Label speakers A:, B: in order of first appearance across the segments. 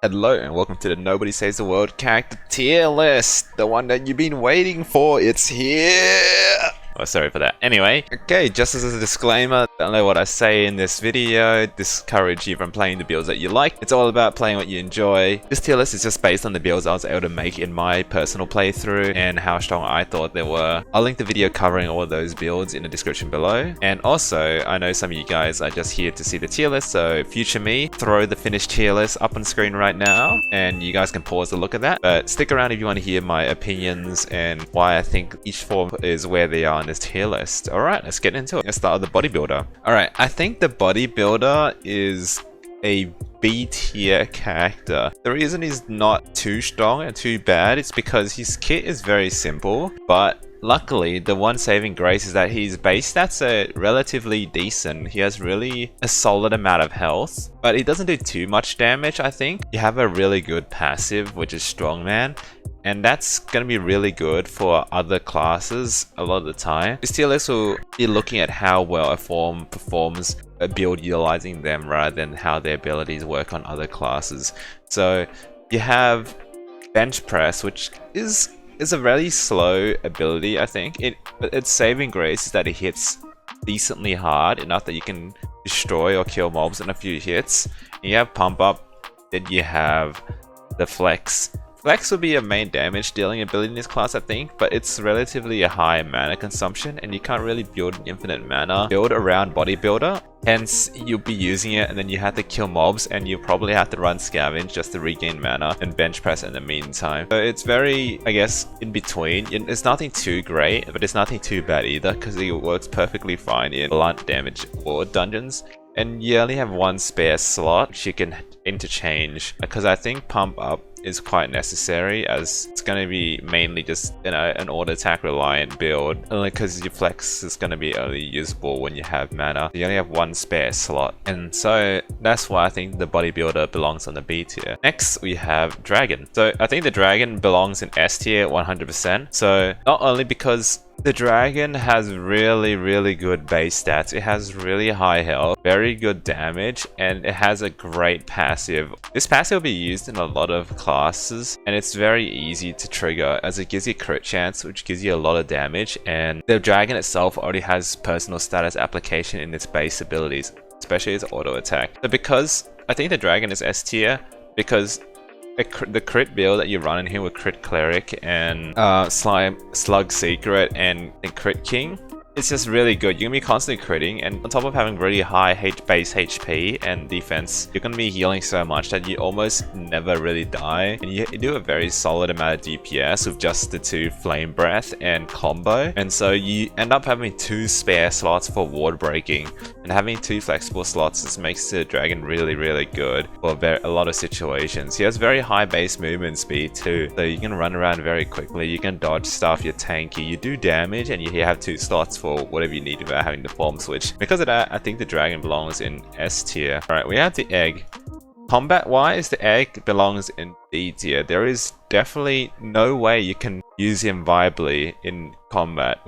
A: Hello and welcome to the Nobody Saves the World character tier list. The one that you've been waiting for, it's here! Oh, sorry for that. Anyway, okay, just as a disclaimer, don't know what I say in this video, discourage you from playing the builds that you like. It's all about playing what you enjoy. This tier list is just based on the builds I was able to make in my personal playthrough and how strong I thought they were. I'll link the video covering all of those builds in the description below. And also, I know some of you guys are just here to see the tier list, so future me, throw the finished tier list up on screen right now, and you guys can pause to look at that. But stick around if you want to hear my opinions and why I think each form is where they are this tier list. Alright, let's get into it. Let's start with the Bodybuilder. Alright, I think the Bodybuilder is a B tier character. The reason he's not too strong and too bad is because his kit is very simple, but luckily the one saving grace is that his base stats are relatively decent. He has really a solid amount of health, but he doesn't do too much damage. I think you have a really good passive, which is Strongman, and that's going to be really good for other classes a lot of the time. This tier list will be looking at how well a form performs a build utilizing them rather than how their abilities work on other classes. So you have bench press, which is a really slow ability. I think its saving grace is that it hits decently hard, enough that you can destroy or kill mobs in a few hits. And you have pump up, then you have the flex. Flex will be a main damage dealing ability in this class, I think, but it's relatively a high mana consumption and you can't really build an infinite mana build around Bodybuilder. Hence, you'll be using it and then you have to kill mobs and you'll probably have to run scavenge just to regain mana and bench press in the meantime. So it's very, I guess, in between. It's nothing too great, but it's nothing too bad either because it works perfectly fine in blunt damage ward dungeons. And you only have one spare slot which you can interchange, because I think pump up is quite necessary, as it's going to be mainly just, you know, an auto attack reliant build, only because your flex is going to be only usable when you have mana. You only have one spare slot, and so that's why I think the Bodybuilder belongs on the B tier. Next we have Dragon. So I think the Dragon belongs in S tier 100%. So not only because the Dragon has really good base stats, it has really high health, very good damage, and it has a great passive. This passive will be used in a lot of classes, and it's very easy to trigger as it gives you crit chance, which gives you a lot of damage, and the Dragon itself already has personal status application in its base abilities, especially its auto attack. So because I think the Dragon is S tier, because the crit build that you run in here with Crit Cleric and Slug Secret and Crit King, it's just really good. You're going to be constantly critting, and on top of having really high base HP and defense, you're going to be healing so much that you almost never really die. And you do a very solid amount of DPS with just the 2 Flame Breath and combo. And so you end up having 2 spare slots for ward breaking. And having 2 flexible slots just makes the Dragon really good for a lot of situations. He has very high base movement speed too, so you can run around very quickly, you can dodge stuff, you're tanky, you do damage, and you have 2 slots for whatever you need without having to form switch. Because of that, I think the Dragon belongs in S tier. Alright, we have the Egg. Combat wise, the Egg belongs in D tier. There is definitely no way you can use him viably in combat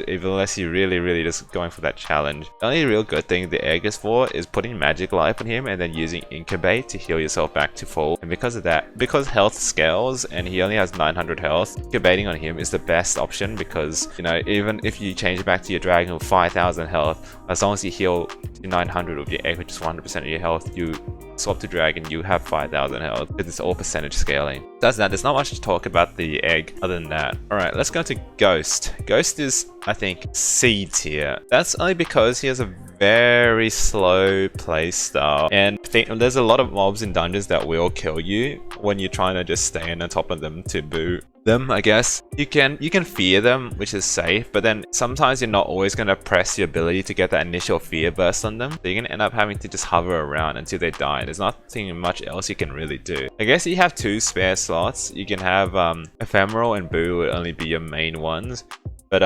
A: unless you're really just going for that challenge. The only real good thing the Egg is for is putting magic life on him and then using incubate to heal yourself back to full. And because of that, because health scales and he only has 900 health, incubating on him is the best option, because, you know, even if you change back to your Dragon with 5000 health, as long as you heal to 900 with your Egg, which is 100% of your health, you swap to Dragon, you have 5000 health, because it's all percentage scaling. That's that. There's not much to talk about the Egg other than that. Alright, let's go to Ghost. Ghost is, I think, C tier. That's only because he has a very slow playstyle, and there's a lot of mobs in dungeons that will kill you when you're trying to just stay on top of them to boot them, I guess. You can fear them, which is safe, but then sometimes you're not always going to press your ability to get that initial fear burst on them, so you're going to end up having to just hover around until they die. There's nothing much else you can really do. I guess you have 2 spare slots. You can have Ephemeral and Boo would only be your main ones, but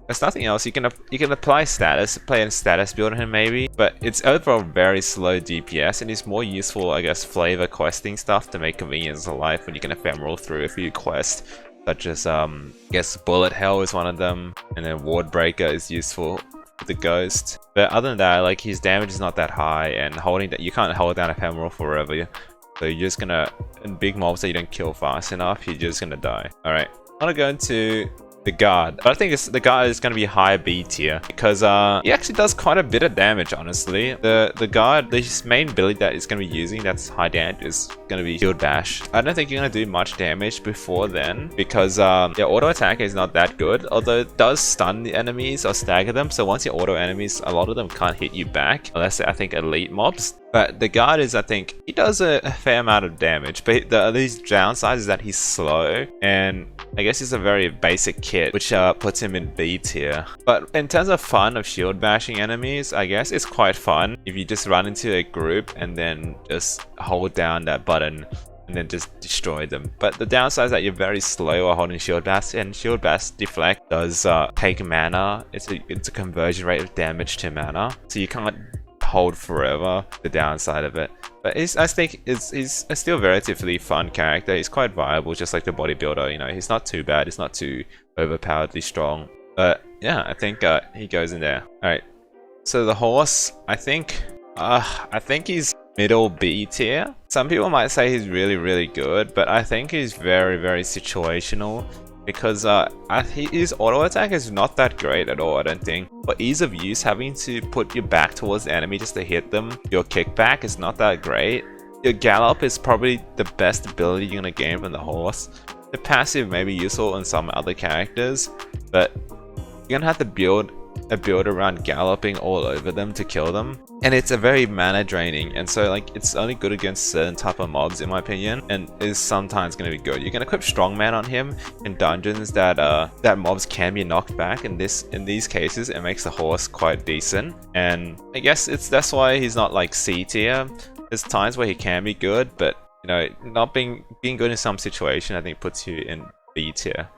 A: there's nothing else. You can apply status, play a status build on him maybe, but it's overall very slow DPS, and it's more useful, I guess, flavor questing stuff to make convenience of life when you can ephemeral through a few quests, such as I guess Bullet Hell is one of them, and then Ward Breaker is useful with the Ghost. But other than that, like, his damage is not that high, and you can't hold down Ephemeral forever. So you're just gonna, in big mobs that you don't kill fast enough, you're just gonna die. Alright, I'm gonna go into the guard. But I think the guard is going to be higher B tier because he actually does quite a bit of damage, honestly. The guard, his main ability that he's going to be using that's high damage is going to be shield bash. I don't think you're going to do much damage before then because your auto attack is not that good, although it does stun the enemies or stagger them. So once your auto enemies, a lot of them can't hit you back unless they're, I think, elite mobs. But the guard is, I think, he does a fair amount of damage, but these downsides is that he's slow, and I guess he's a very basic kit, which puts him in B tier. But in terms of fun of shield bashing enemies, I guess it's quite fun if you just run into a group and then just hold down that button and then just destroy them. But the downside is that you're very slow while holding shield bash, and shield bash deflect does take mana. It's a conversion rate of damage to mana, so you can't hold forever, the downside of it. But I think he's a still relatively fun character. He's quite viable, just like the bodybuilder. You know, he's not too bad. He's not too overpoweredly strong. But yeah, I think he goes in there. All right. So the horse, I think he's middle B tier. Some people might say he's really good, but I think he's very situational. Because his auto attack is not that great at all, I don't think. For ease of use, having to put your back towards the enemy just to hit them, your kickback is not that great. Your gallop is probably the best ability you're gonna gain from the horse. The passive may be useful in some other characters, but you're gonna have to build a build around galloping all over them to kill them, and it's a very mana draining, and so like it's only good against certain type of mobs in my opinion, and is sometimes going to be good. You can equip strongman on him in dungeons that mobs can be knocked back. In these cases it makes the horse quite decent, and I guess that's why he's not like C tier. There's times where he can be good, but you know, not being good in some situation I think puts you in B tier.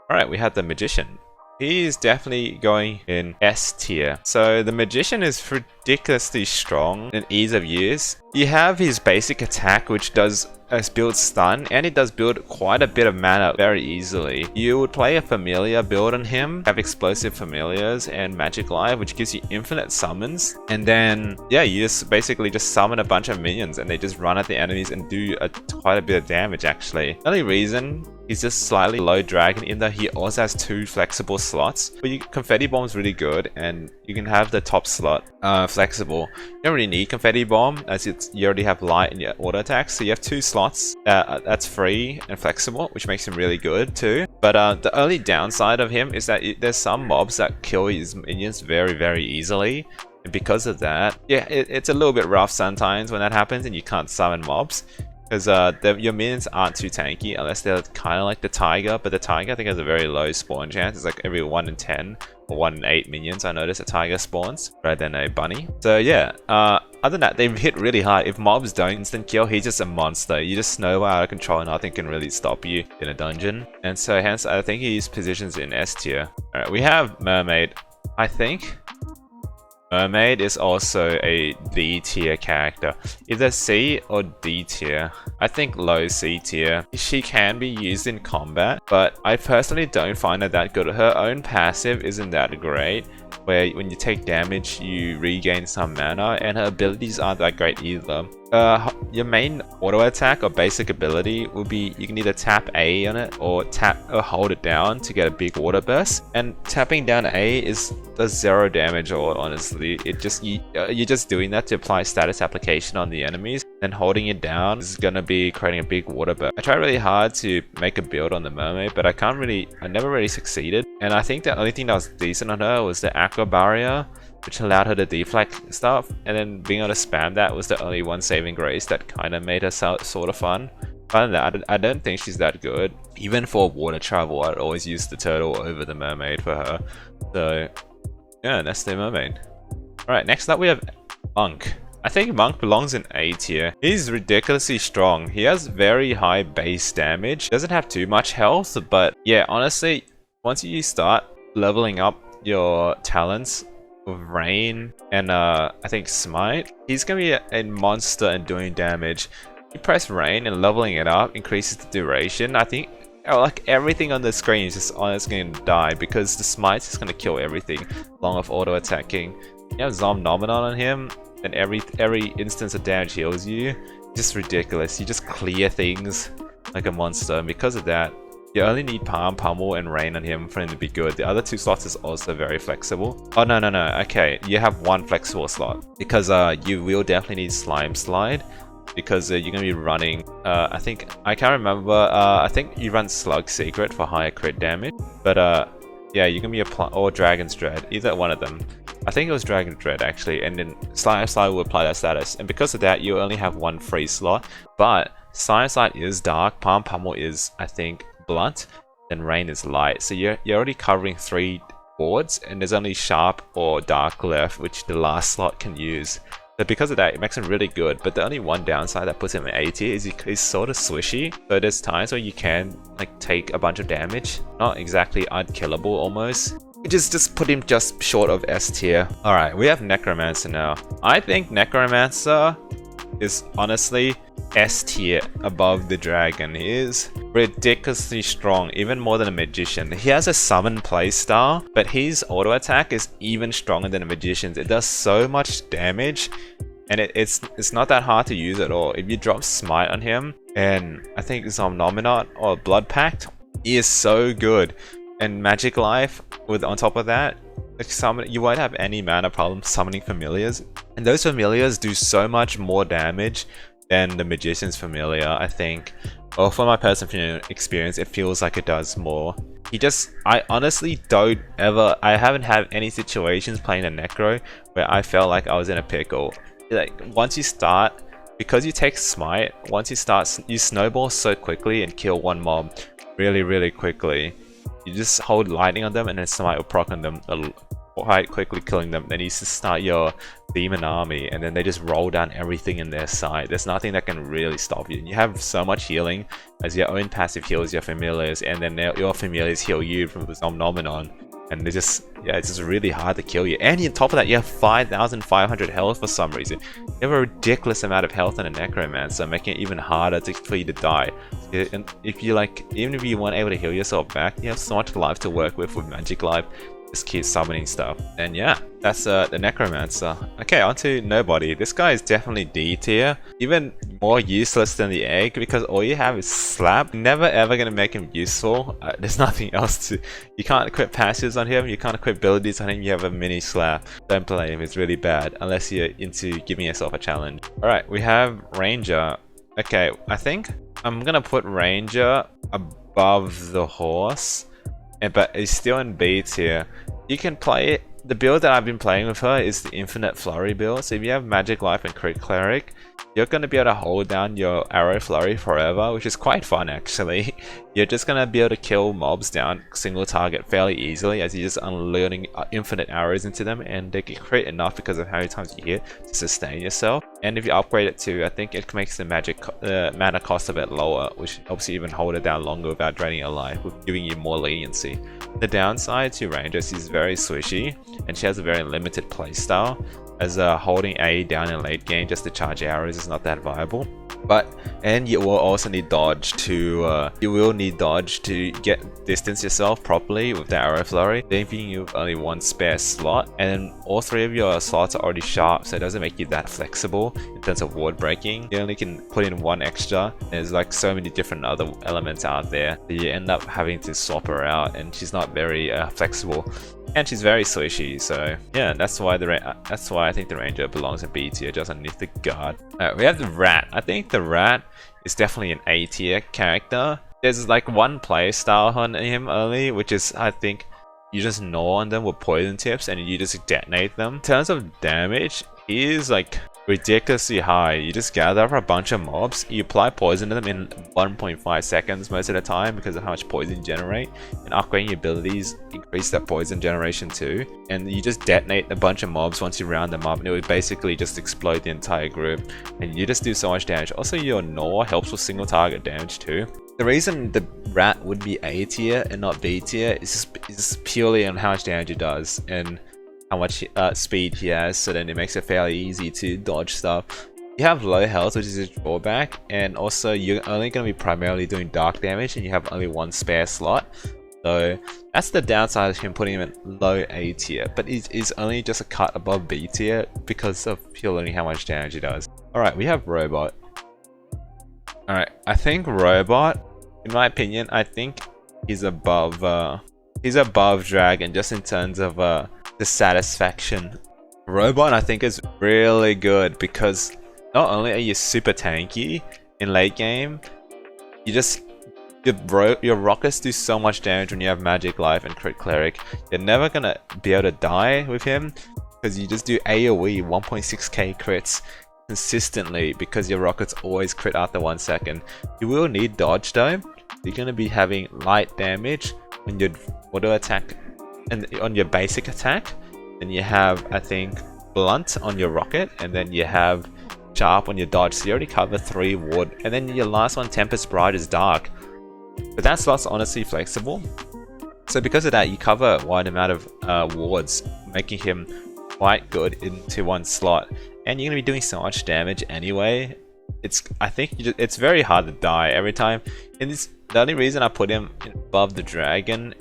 A: Alright, we have the magician. He's definitely going in S tier. So the magician is ridiculously strong in ease of use. You have his basic attack, which does build stun, and it does build quite a bit of mana very easily. You would play a familiar build on him, have explosive familiars and magic life, which gives you infinite summons, and then yeah, you just basically just summon a bunch of minions and they just run at the enemies and do quite a bit of damage actually. The only reason he's just slightly low dragon in that he also has 2 flexible slots, but confetti bomb is really good, and you can have the top slot flexible. You don't really need confetti bomb as you already have light in your auto attack, so you have 2 slots that's free and flexible, which makes him really good too. But the only downside of him is that there's some mobs that kill his minions very easily, and because of that, yeah, it's a little bit rough sometimes when that happens and you can't summon mobs. Because your minions aren't too tanky unless they're kind of like the tiger, but the tiger I think has a very low spawn chance. It's like every 1 in 10 or 1 in 8 minions I notice a tiger spawns rather than a bunny. So yeah, other than that, they hit really hard. If mobs don't instant kill, he's just a monster. You just snowball out of control and nothing can really stop you in a dungeon. And so hence I think he's positions in S tier. Alright, we have Mermaid. I think Mermaid is also a D tier character, either C or D tier. I think low C tier. She can be used in combat, but I personally don't find her that good. Her own passive isn't that great, where when you take damage you regain some mana, and her abilities aren't that great either. Your main auto attack or basic ability will be you can either tap A on it or hold it down to get a big water burst. And tapping down A does 0 damage, or honestly, you're just doing that to apply status application on the enemies. Then holding it down is gonna be creating a big water burst. I tried really hard to make a build on the Mermaid, but I never really succeeded. And I think the only thing that was decent on her was the aqua barrier, which allowed her to deflect stuff, and then being able to spam that was the only one saving grace that kind of made her sort of fun. Other than that, I don't think she's that good. Even for water travel, I'd always use the turtle over the Mermaid for her. So yeah, that's the Mermaid. Alright, next up we have Monk. I think Monk belongs in A tier. He's ridiculously strong. He has very high base damage. Doesn't have too much health, but yeah, honestly, once you start leveling up your talents with Rain and I think Smite, he's gonna be a monster in doing damage. You press Rain and leveling it up increases the duration. I think like everything on the screen is just honestly gonna die because the Smite's just gonna kill everything along with auto attacking. You have Zomnomenon on him, and every instance of damage heals you. just ridiculous. You just clear things like a monster, and because of that, you only need Palm, Pummel, and Rain on him for him to be good. The other 2 slots is also very flexible. Oh, no. Okay, you have 1 flexible slot. Because you will definitely need Slime Slide. Because you're going to be running, I can't remember, I think you run Slug Secret for higher crit damage. But yeah, you're going to be or Dragon's Dread, either one of them. I think it was Dragon's Dread actually, and then Slime Slide will apply that status. And because of that, you only have 1 free slot. But Slime Slide is dark, Palm Pummel is, I think, blunt, and Rain is light. So you're already covering 3 boards, and there's only Sharp or Dark left, which the last slot can use. So because of that, it makes him really good. But the only one downside that puts him in A tier is he's sort of swishy. So there's times where you can like take a bunch of damage, not exactly unkillable almost. Just put him just short of S tier. All right, we have Necromancer now. I think Necromancer is honestly S tier above the dragon. He is ridiculously strong, even more than a magician. He has a summon playstyle, but his auto attack is even stronger than a magician's. It does so much damage, and it's not that hard to use at all. If you drop Smite on him, and I think Somnominate or Blood Pact, he is so good. And Magic Life with on top of that, you won't have any mana problem summoning familiars, and those familiars do so much more damage than the magician's familiar, I think. Or from my personal experience, it feels like it does more. I honestly I haven't had any situations playing a Necro where I felt like I was in a pickle. Like once you start, because you take Smite, once you start, you snowball so quickly and kill 1 mob really quickly. You just hold lightning on them, and then Smite will proc on them quite quickly, killing them. Then you just start your demon army, and then they just roll down everything in their side. There's nothing that can really stop you. You have so much healing as your own passive heals your familiars, and then your familiars heal you from the Somnomenon. And it's just really hard to kill you. And on top of that, you have 5,500 health for some reason. You have a ridiculous amount of health in a Necromancer, making it even harder for you to die. And if you even if you weren't able to heal yourself back, you have so much life to work with Magic Life. Just keep summoning stuff. And yeah, that's the Necromancer. Okay, on to Nobody. This guy is definitely D tier. Even more useless than the egg, because all you have is Slap. Never ever gonna make him useful. There's nothing else to... You can't equip passives on him, you can't equip abilities on him, you have a mini Slap. Don't play him, it's really bad, unless you're into giving yourself a challenge. Alright, we have Ranger. Okay, I think I'm gonna put Ranger above the horse. But it's still in B tier. You can play it. The build that I've been playing with her is the Infinite Flurry build. So if you have Magic Life and Crit Cleric, you're going to be able to hold down your Arrow Flurry forever, which is quite fun actually. You're just going to be able to kill mobs down single target fairly easily as you're just unloading infinite arrows into them, and they can crit enough because of how many times you hit to sustain yourself. And if you upgrade it to, I think it makes the mana cost a bit lower, which helps you even hold it down longer without draining your life, giving you more leniency. The downside to Rangers is very swishy, and she has a very limited playstyle, as holding A down in late game just to charge arrows is not that viable. And you will also need dodge to get distance yourself properly with the arrow flurry, leaving you with only 1 spare slot, and all 3 of your slots are already sharp, so it doesn't make you that flexible in terms of ward breaking. You only can put in 1 extra. There's like so many different other elements out there that you end up having to swap her out, and she's not very flexible. And she's very swishy, so yeah, that's why I think the Ranger belongs in B tier, just underneath the guard. Alright, we have the Rat. I think the Rat is definitely an A tier character. There's like 1 playstyle on him only, which is, I think, you just gnaw on them with poison tips and you just detonate them. In terms of damage, he is like ridiculously high. You just gather up a bunch of mobs, you apply poison to them in 1.5 seconds most of the time because of how much poison you generate, and upgrading your abilities increase that poison generation too. And you just detonate a bunch of mobs once you round them up, and it would basically just explode the entire group, and you just do so much damage. Also, your Gnaw helps with single target damage too. The reason the Rat would be A tier and not B tier is just purely on how much damage it does and how much speed he has, so then it makes it fairly easy to dodge stuff. You have low health, which is a drawback, and also you're only going to be primarily doing dark damage and you have only 1 spare slot. So that's the downside of him putting him in low A tier, but it is only just a cut above B tier because of purely how much damage he does. Alright, we have Robot. Alright, I think Robot, in my opinion, I think he's above Dragon just in terms of the satisfaction. Robot I think is really good because not only are you super tanky in late game, your rockets do so much damage when you have Magic Life and Crit Cleric. You're never gonna be able to die with him because you just do AoE 1.6k crits consistently because your rockets always crit after 1 second. You will need dodge though. You're gonna be having light damage when your auto attack and on your basic attack. Then you have, I think, blunt on your rocket, and then you have sharp on your dodge. So you already cover 3 ward, and then your last one, Tempest Bride, is dark. But that slot's honestly flexible. So because of that, you cover a wide amount of wards, making him quite good into one slot. And you're gonna be doing so much damage anyway. I think it's very hard to die every time. And the only reason I put him above the dragon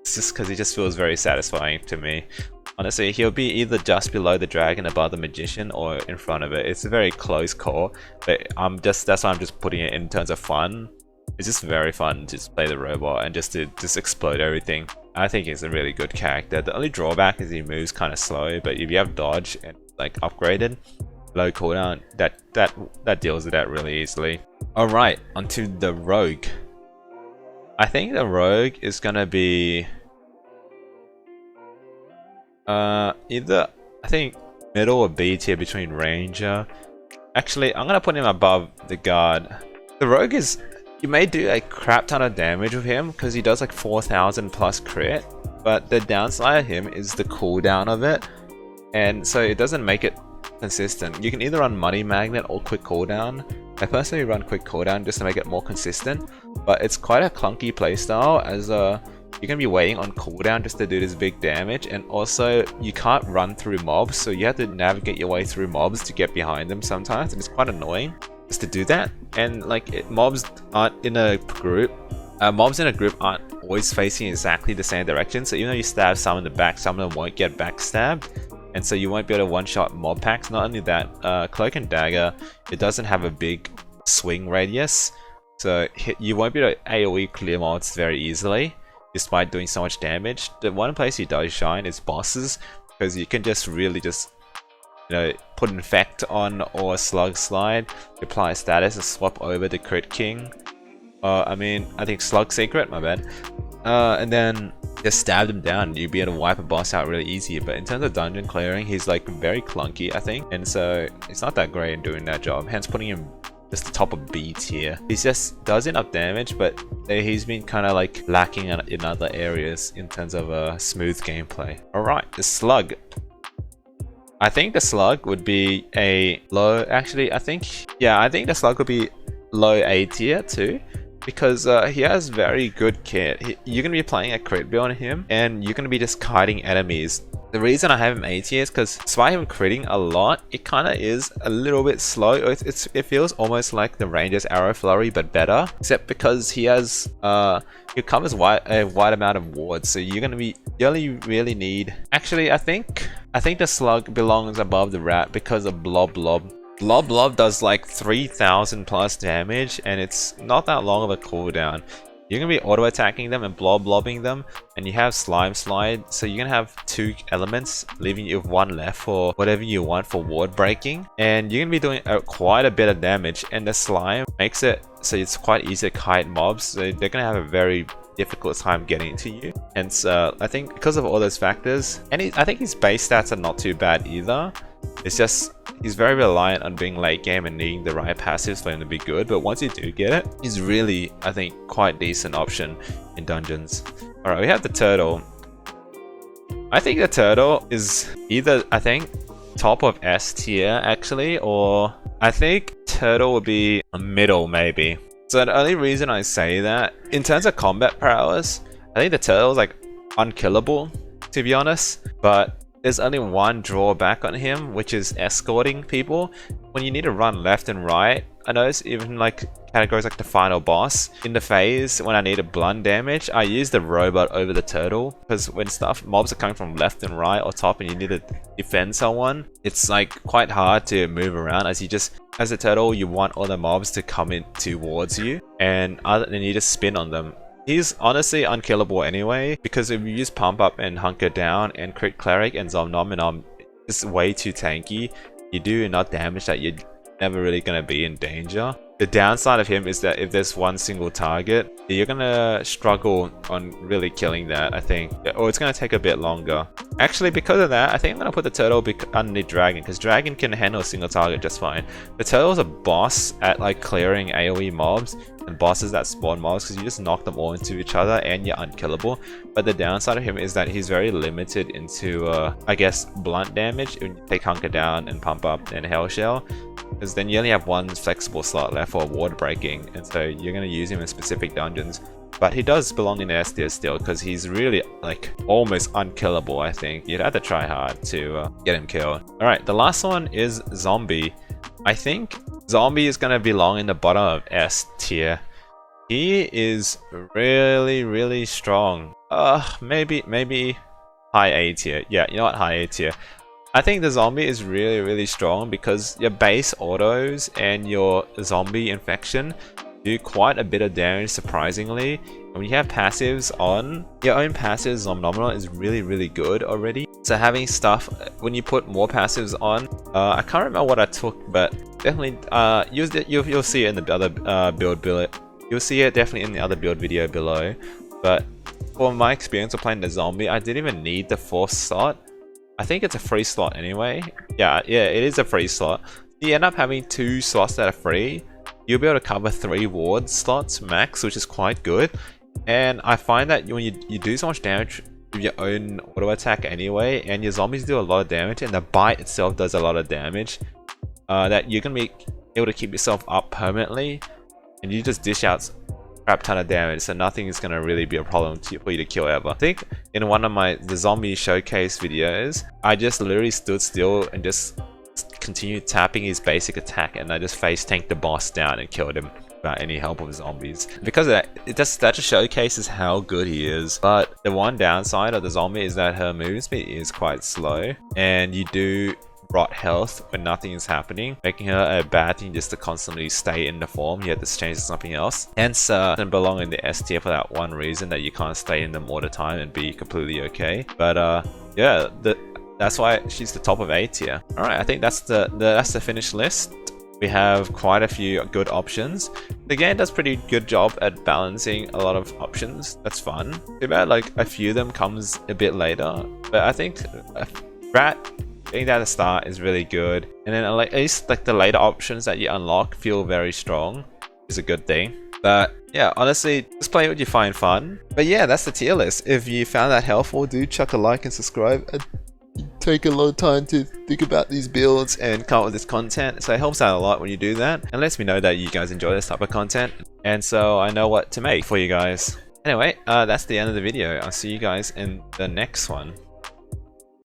A: is just because he just feels very satisfying to me. Honestly, he'll be either just below the dragon, above the magician, or in front of it. It's a very close call, but that's why I'm just putting it in terms of fun. It's just very fun to just play the robot and just explode everything. I think he's a really good character. The only drawback is he moves kind of slow, but if you have dodge and like upgraded, low cooldown, that deals with that really easily. Alright, onto the rogue. I think the rogue is gonna be either, I think, middle or B tier between ranger. Actually, I'm gonna put him above the guard. The rogue is, you may do a crap ton of damage with him because he does like 4,000 plus crit, but the downside of him is the cooldown of it, and so it doesn't make it consistent. You can either run Money Magnet or Quick Cooldown. I personally run Quick Cooldown just to make it more consistent, but it's quite a clunky playstyle as you're gonna be waiting on cooldown just to do this big damage, and also you can't run through mobs, so you have to navigate your way through mobs to get behind them sometimes, and it's quite annoying just to do that. And like mobs aren't in a group. Mobs in a group aren't always facing exactly the same direction, so even though you stab some in the back, some of them won't get backstabbed, and so you won't be able to one-shot mob packs. Not only that, Cloak and Dagger, it doesn't have a big swing radius, so you won't be able to AoE clear mobs very easily despite doing so much damage. The one place he does shine is bosses, because you can just really just, you know, put Infect on or Slug Slide, apply status and swap over to Crit King. I think Slug Secret, my bad. And then just stab them down. You'll be able to wipe a boss out really easy. But in terms of dungeon clearing, he's like very clunky, I think. And so it's not that great in doing that job. Hence putting him just the top of B tier. He just does enough damage, but he's been kind of like lacking in other areas in terms of smooth gameplay. Alright, the Slug. I think the Slug would be a low, actually I think the Slug would be low A tier too, because he has very good kit. You're going to be playing a crit build on him, and you're going to be just kiting enemies. The reason I have him A tier is because despite him critting a lot, it kind of is a little bit slow. It feels almost like the Ranger's Arrow Flurry, but better. Except because he has, he covers a wide amount of wards, so you only really need... Actually, I think the Slug belongs above the Rat because of Blob Blob. Blob Blob does like 3,000 plus damage, and it's not that long of a cooldown. You're going to be auto-attacking them and blobbing them, and you have Slime Slide, so you're going to have 2 elements, leaving you with 1 left for whatever you want for ward breaking. And you're going to be doing quite a bit of damage, and the Slime makes it so it's quite easy to kite mobs, so they're going to have a very difficult time getting to you. And so I think because of all those factors, and I think his base stats are not too bad either. It's just he's very reliant on being late game and needing the right passives for him to be good, but once you do get it, he's really, I think, quite decent option in dungeons. Alright, we have the Turtle. I think the Turtle is either, I think, top of S tier actually, or I think Turtle would be a middle maybe. So the only reason I say that, in terms of combat prowess, I think the Turtle is like unkillable, to be honest, but there's only one drawback on him, which is escorting people. When you need to run left and right, I notice even like categories like the final boss, in the phase when I need a blunt damage, I use the robot over the Turtle, because when mobs are coming from left and right or top and you need to defend someone, it's like quite hard to move around as you just as a turtle, you want all the mobs to come in towards you, and then you just spin on them. He's honestly unkillable anyway, because if you use Pump Up and Hunker Down and Crit Cleric and Zomnom, it's way too tanky. You do enough damage that you're never really going to be in danger. The downside of him is that if there's one single target, you're going to struggle on really killing that, I think. Or it's going to take a bit longer. Actually, because of that, I think I'm going to put the turtle underneath Dragon, because Dragon can handle a single target just fine. The turtle's a boss at like clearing AoE mobs and bosses that spawn mobs, because you just knock them all into each other and you're unkillable. But the downside of him is that he's very limited into, I guess, blunt damage when you take Hunker Down and Pump Up and Hell Shell. Because then you only have one flexible slot left for ward breaking, and so you're going to use him in specific dungeons. But he does belong in S tier still, because he's really like almost unkillable. I think you'd have to try hard to get him killed. Alright, the last one is Zombie. I think Zombie is going to belong in the bottom of S tier. He is really strong. Maybe high A tier. Yeah, you know what, high A tier. I think the Zombie is really strong because your base autos and your zombie infection do quite a bit of damage, surprisingly. And when you have passives on, your own passives on nominal is really good already. So having stuff, when you put more passives on, I can't remember what I took, but definitely you'll see it in the other build below. You'll see it definitely in the other build video below. But for my experience of playing the Zombie, I didn't even need the 4th slot. I think it's a free slot anyway. Yeah, it is a free slot. You end up having 2 slots that are free. You'll be able to cover 3 ward slots max, which is quite good. And I find that when you do so much damage with your own auto attack anyway, and your zombies do a lot of damage, and the bite itself does a lot of damage, that you're gonna be able to keep yourself up permanently, and you just dish out crap ton of damage, so nothing is gonna really be a problem for you to kill ever. I think in one of the zombie showcase videos, I just literally stood still and just continued tapping his basic attack, and I just face tanked the boss down and killed him without any help of zombies. Because of that, that just showcases how good he is. But the one downside of the zombie is that her movement speed is quite slow, and you do rot health when nothing is happening, making her a bad thing just to constantly stay in the form. You have to change to something else. Hence, doesn't belong in the S tier for that one reason, that you can't stay in them all the time and be completely okay. But yeah, that's why she's the top of A tier. Alright, I think that's the finished list. We have quite a few good options. The game does a pretty good job at balancing a lot of options. That's fun. Too bad like a few of them comes a bit later. But I think Rat getting that at the start is really good. And then at least like the later options that you unlock feel very strong, is a good thing. But yeah, honestly, just play what you find fun. But yeah, that's the tier list. If you found that helpful, do chuck a like and subscribe. Take a lot of time to think about these builds and come up with this content, so it helps out a lot when you do that, and lets me know that you guys enjoy this type of content, and so I know what to make for you guys. Anyway, that's the end of the video. I'll see you guys in the next one.